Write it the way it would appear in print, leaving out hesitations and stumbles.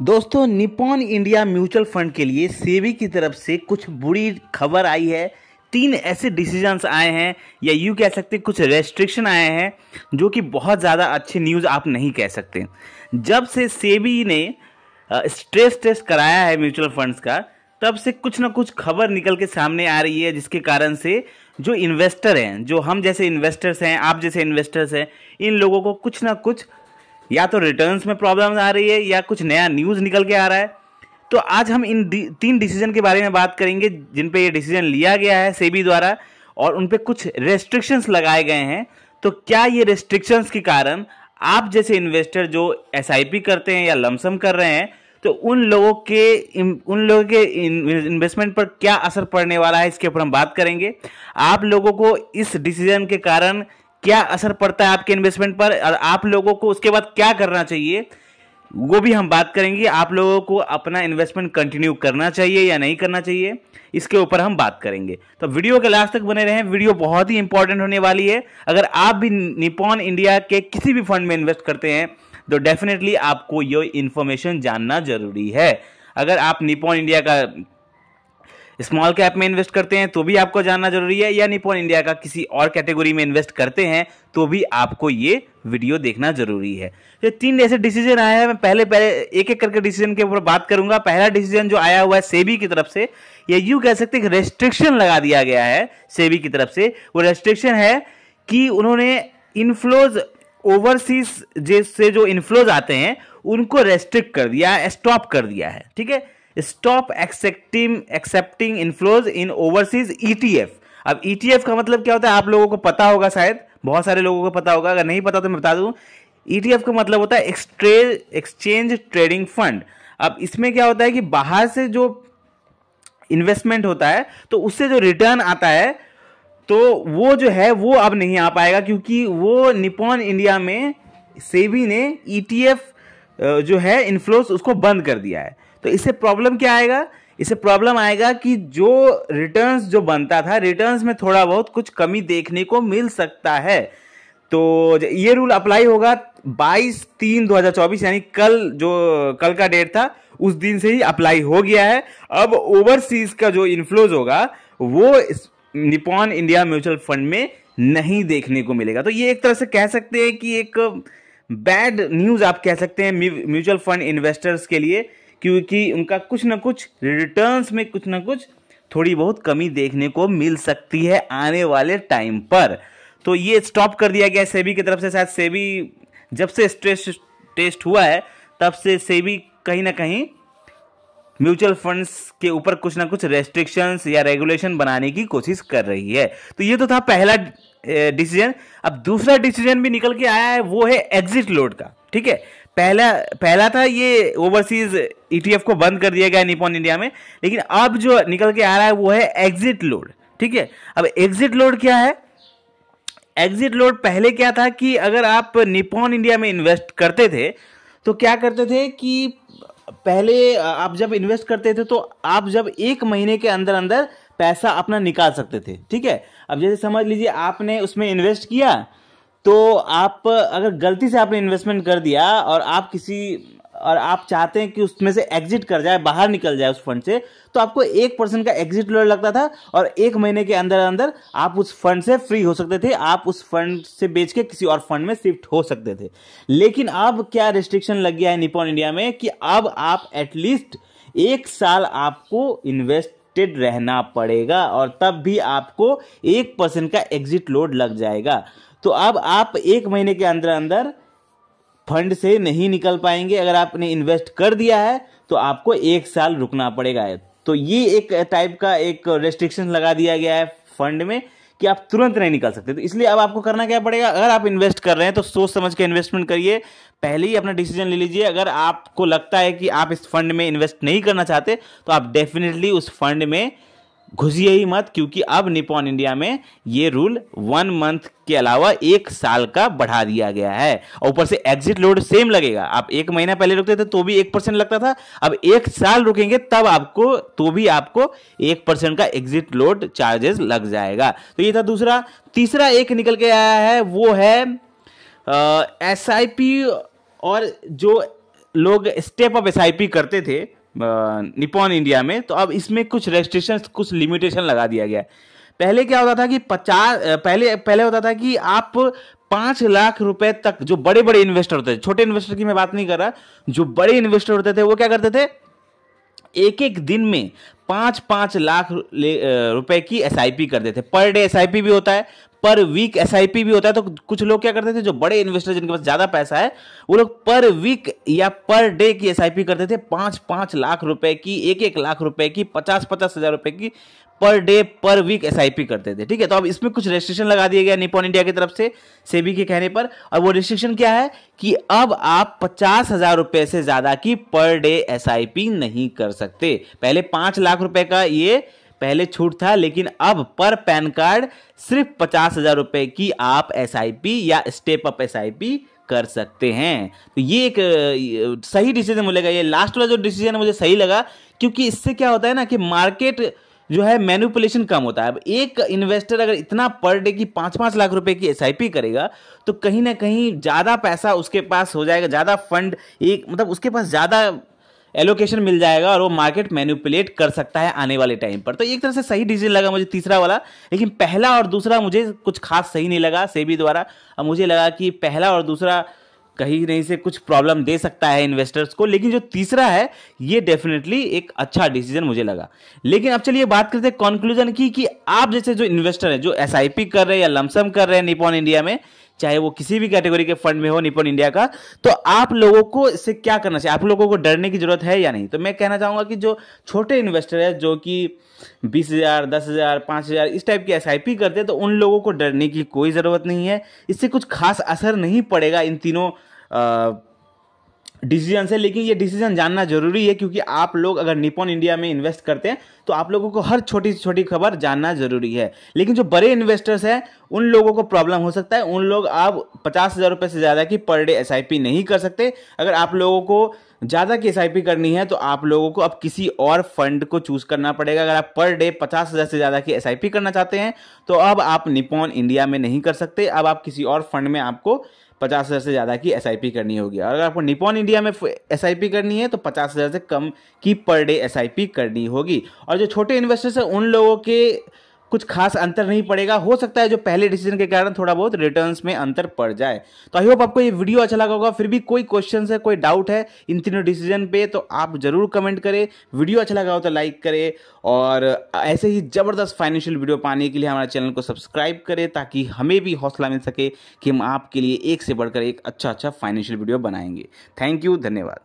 दोस्तों, Nippon India mutual fund के लिए सेबी की तरफ से कुछ बुरी खबर आई है। 3 ऐसे डिसीजंस आए हैं या यूँ कह सकते कुछ रेस्ट्रिक्शन आए हैं जो कि बहुत ज़्यादा अच्छी न्यूज़ आप नहीं कह सकते। जब से सेबी ने स्ट्रेस टेस्ट कराया है म्यूचुअल फंड्स का, तब से कुछ ना कुछ खबर निकल के सामने आ रही है, जिसके कारण से जो इन्वेस्टर हैं, जो हम जैसे इन्वेस्टर्स हैं, आप जैसे इन्वेस्टर्स हैं, इन लोगों को कुछ ना कुछ या तो रिटर्न्स में प्रॉब्लम आ रही है या कुछ नया न्यूज़ निकल के आ रहा है। तो आज हम इन 3 डिसीजन के बारे में बात करेंगे जिन पे ये डिसीजन लिया गया है सेबी द्वारा, और उन पे कुछ रेस्ट्रिक्शंस लगाए गए हैं। तो क्या ये रेस्ट्रिक्शंस के कारण आप जैसे इन्वेस्टर जो एसआईपी करते हैं या लमसम कर रहे हैं, तो उन लोगों के इन्वेस्टमेंट पर क्या असर पड़ने वाला है, इसके ऊपर हम बात करेंगे। आप लोगों को इस डिसीजन के कारण क्या असर पड़ता है आपके इन्वेस्टमेंट पर, और आप लोगों को उसके बाद क्या करना चाहिए, वो भी हम बात करेंगे। आप लोगों को अपना इन्वेस्टमेंट कंटिन्यू करना चाहिए या नहीं करना चाहिए, इसके ऊपर हम बात करेंगे। तो वीडियो के लास्ट तक बने रहें, वीडियो बहुत ही इंपॉर्टेंट होने वाली है। अगर आप भी निप्पॉन इंडिया के किसी भी फंड में इन्वेस्ट करते हैं तो डेफिनेटली आपको ये इंफॉर्मेशन जानना जरूरी है। अगर आप निप्पॉन इंडिया का स्मॉल कैप में इन्वेस्ट करते हैं तो भी आपको जानना जरूरी है, या निप्पॉन इंडिया का किसी और कैटेगरी में इन्वेस्ट करते हैं तो भी आपको ये वीडियो देखना जरूरी है। तो 3 ऐसे डिसीजन आए हैं, मैं पहले एक एक करके डिसीजन के ऊपर बात करूंगा। पहला डिसीजन जो आया हुआ है सेबी की तरफ से, या यूं कह सकते हैं रेस्ट्रिक्शन लगा दिया गया है सेबी की तरफ से। वो रेस्ट्रिक्शन है कि उन्होंने इनफ्लोज ओवरसीज से जो इनफ्लोज आते हैं उनको रेस्ट्रिक्ट कर दिया है, स्टॉप कर दिया है। ठीक है, स्टॉप एक्सेप्टिंग इनफ्लोज इन ओवरसीज ईटीएफ। अब ईटीएफ का मतलब क्या होता है आप लोगों को पता होगा, शायद बहुत सारे लोगों को पता होगा, अगर नहीं पता तो मैं बता दूं। ईटीएफ का मतलब होता है एक्सचेंज ट्रेडिंग फंड। अब इसमें क्या होता है कि बाहर से जो इन्वेस्टमेंट होता है तो उससे जो रिटर्न आता है तो वो जो है वो अब नहीं आ पाएगा, क्योंकि वो निप्पॉन इंडिया में सेबी ने ईटीएफ जो है इनफ्लोज उसको बंद कर दिया है। तो इससे प्रॉब्लम क्या आएगा? इससे प्रॉब्लम आएगा कि जो रिटर्न्स जो बनता था, रिटर्न्स में थोड़ा बहुत कुछ कमी देखने को मिल सकता है। तो ये रूल अप्लाई होगा 22/3/2024, यानी कल का डेट था, उस दिन से ही अप्लाई हो गया है। अब ओवरसीज का जो इनफ्लोज होगा वो निप्पॉन इंडिया म्यूचुअल फंड में नहीं देखने को मिलेगा। तो ये एक तरह से कह सकते हैं कि एक बैड न्यूज आप कह सकते हैं म्यूचुअल फंड इन्वेस्टर्स के लिए, क्योंकि उनका कुछ ना कुछ रिटर्न्स में कुछ ना कुछ थोड़ी बहुत कमी देखने को मिल सकती है आने वाले टाइम पर। तो ये स्टॉप कर दिया गया सेबी की तरफ से। शायद सेबी जब से स्ट्रेस टेस्ट हुआ है तब से सेबी कहीं ना कहीं म्यूचुअल फंड्स के ऊपर कुछ ना कुछ रेस्ट्रिक्शंस या रेगुलेशन बनाने की कोशिश कर रही है। तो ये तो था पहला डिसीजन। अब दूसरा डिसीजन भी निकल के आया है, वो है एग्जिट लोड का। ठीक है, पहला था ये ओवरसीज ईटीएफ को बंद कर दिया गया निप्पॉन इंडिया में, लेकिन अब जो निकल के आ रहा है वो है एग्जिट लोड। ठीक है, अब एग्जिट लोड क्या है? एग्जिट लोड पहले क्या था कि अगर आप निप्पॉन इंडिया में इन्वेस्ट करते थे तो क्या करते थे कि पहले आप जब इन्वेस्ट करते थे तो आप जब 1 महीने के अंदर अंदर पैसा अपना निकाल सकते थे। ठीक है, अब जैसे समझ लीजिए आपने उसमें इन्वेस्ट किया, तो आप अगर गलती से आपने इन्वेस्टमेंट कर दिया और आप चाहते हैं कि उसमें से एग्जिट कर जाए, बाहर निकल जाए उस फंड से, तो आपको 1% का एग्जिट लोड लगता था और 1 महीने के अंदर अंदर आप उस फंड से फ्री हो सकते थे, आप उस फंड से बेच के किसी और फंड में शिफ्ट हो सकते थे। लेकिन अब क्या रिस्ट्रिक्शन लग गया है निप्पॉन इंडिया में कि अब आप एटलीस्ट 1 साल आपको इन्वेस्टेड रहना पड़ेगा और तब भी आपको 1% का एग्जिट लोड लग जाएगा। तो अब आप 1 महीने के अंदर अंदर फंड से नहीं निकल पाएंगे। अगर आपने इन्वेस्ट कर दिया है तो आपको 1 साल रुकना पड़ेगा। तो ये एक टाइप का एक रेस्ट्रिक्शन लगा दिया गया है फंड में कि आप तुरंत नहीं निकल सकते। तो इसलिए अब आपको करना क्या पड़ेगा? अगर आप इन्वेस्ट कर रहे हैं तो सोच समझ के इन्वेस्टमेंट करिए, पहले ही अपना डिसीजन ले लीजिए। अगर आपको लगता है कि आप इस फंड में इन्वेस्ट नहीं करना चाहते तो आप डेफिनेटली उस फंड में घुसिए ही मत, क्योंकि अब निप्पॉन इंडिया में ये रूल 1 मंथ के अलावा 1 साल का बढ़ा दिया गया है। और ऊपर से एग्जिट लोड सेम लगेगा। आप 1 महीना पहले रुकते थे तो भी 1% लगता था, अब 1 साल रुकेंगे तब आपको 1% का एग्जिट लोड चार्जेस लग जाएगा। तो ये था दूसरा। तीसरा एक निकल के आया है, वो है एसआईपी और जो लोग स्टेप अप एसआईपी करते थे निपॉन इंडिया में, तो अब इसमें कुछ रेस्ट्रिक्शंस, कुछ लिमिटेशन लगा दिया गया है। पहले क्या होता था कि पहले होता था कि आप 5 लाख रुपए तक, जो बड़े बड़े इन्वेस्टर होते थे, छोटे इन्वेस्टर की मैं बात नहीं कर रहा, जो बड़े इन्वेस्टर होते थे वो क्या करते थे, एक एक दिन में 5-5 लाख रुपए की एसआईपी करते थे। पर डे एसआईपी भी होता है, पर वीक एसआईपी भी होता है। तो कुछ लोग क्या करते थे, जो बड़े इन्वेस्टर जिनके पास ज्यादा पैसा है, वो लोग पर वीक या पर डे की एसआईपी करते थे। 5-5 लाख रुपए की, 1-1 लाख रुपए की, 50-50 हजार रुपए की पर डे पर वीक एसआईपी करते थे। ठीक है, तो अब इसमें कुछ रेस्ट्रिक्शन लगा दिए गया निपॉन इंडिया की तरफ से, सेबी के कहने पर। और वो रेस्ट्रिक्शन क्या है कि अब आप 50,000 रुपए से ज्यादा की पर डे एसआईपी नहीं कर सकते। पहले 5 लाख रुपए का ये पहले छूट था, लेकिन अब पर पैन कार्ड सिर्फ 50,000 रुपए की आप एसआईपी या स्टेप अप एसआईपी कर सकते हैं। तो ये एक सही डिसीजन मुझे लगा। ये लास्ट वाला जो डिसीजन मुझे सही लगा, क्योंकि इससे क्या होता है ना कि मार्केट जो है मैनिपुलेशन कम होता है। अब एक इन्वेस्टर अगर इतना पर डे की 5-5 लाख रुपए की एसआईपी करेगा, तो कहीं ना कहीं ज्यादा पैसा उसके पास हो जाएगा, ज्यादा फंड, एक मतलब उसके पास ज्यादा एलोकेशन मिल जाएगा और वो मार्केट मैनिपुलेट कर सकता है आने वाले टाइम पर। तो एक तरह से सही डिसीजन लगा मुझे तीसरा वाला, लेकिन पहला और दूसरा मुझे कुछ खास सही नहीं लगा सेबी द्वारा। अब मुझे लगा कि पहला और दूसरा कहीं नहीं से कुछ प्रॉब्लम दे सकता है इन्वेस्टर्स को, लेकिन जो तीसरा है ये डेफिनेटली एक अच्छा डिसीजन मुझे लगा। लेकिन अब चलिए बात करते हैं कंक्लूजन की, कि आप जैसे जो इन्वेस्टर है, जो एसआईपी कर रहे हैं या लमसम कर रहे हैं निपॉन इंडिया में, चाहे वो किसी भी कैटेगरी के फंड में हो निपॉन इंडिया का, तो आप लोगों को इससे क्या करना चाहिए, आप लोगों को डरने की जरूरत है या नहीं। तो मैं कहना चाहूंगा कि जो छोटे इन्वेस्टर है, जो कि 20,000, 10,000, 5,000 इस टाइप की एसआईपी करते हैं, तो उन लोगों को डरने की कोई जरूरत नहीं है। इससे कुछ खास असर नहीं पड़ेगा इन तीनों डिसीजन से। लेकिन ये डिसीजन जानना जरूरी है, क्योंकि आप लोग अगर निपॉन इंडिया में इन्वेस्ट करते हैं तो आप लोगों को हर छोटी से छोटी खबर जानना जरूरी है। लेकिन जो बड़े इन्वेस्टर्स हैं उन लोगों को प्रॉब्लम हो सकता है, उन लोग आप 50,000 रुपए से ज्यादा की पर डे एसआईपी नहीं कर सकते। अगर आप लोगों को ज्यादा की एसआईपी करनी है तो आप लोगों को अब किसी और फंड को चूज करना पड़ेगा। अगर आप पर डे 50,000 से ज्यादा की एसआईपी करना चाहते हैं तो अब आप निपॉन इंडिया में नहीं कर सकते, अब आप किसी और फंड में आपको 50,000 से ज़्यादा की एसआईपी करनी होगी। और अगर आपको निपॉन इंडिया में एसआईपी करनी है तो 50,000 से कम की पर डे एसआईपी करनी होगी। और जो छोटे इन्वेस्टर्स हैं उन लोगों के कुछ खास अंतर नहीं पड़ेगा। हो सकता है जो पहले डिसीजन के कारण थोड़ा बहुत रिटर्न्स में अंतर पड़ जाए। तो आई होप आपको ये वीडियो अच्छा लगा होगा। फिर भी कोई क्वेश्चन है, कोई डाउट है इन तीनों डिसीजन पे, तो आप जरूर कमेंट करें। वीडियो अच्छा लगा हो तो लाइक करें, और ऐसे ही जबरदस्त फाइनेंशियल वीडियो पाने के लिए हमारे चैनल को सब्सक्राइब करें, ताकि हमें भी हौसला मिल सके कि हम आपके लिए एक से बढ़कर एक अच्छा फाइनेंशियल वीडियो बनाएंगे। थैंक यू, धन्यवाद।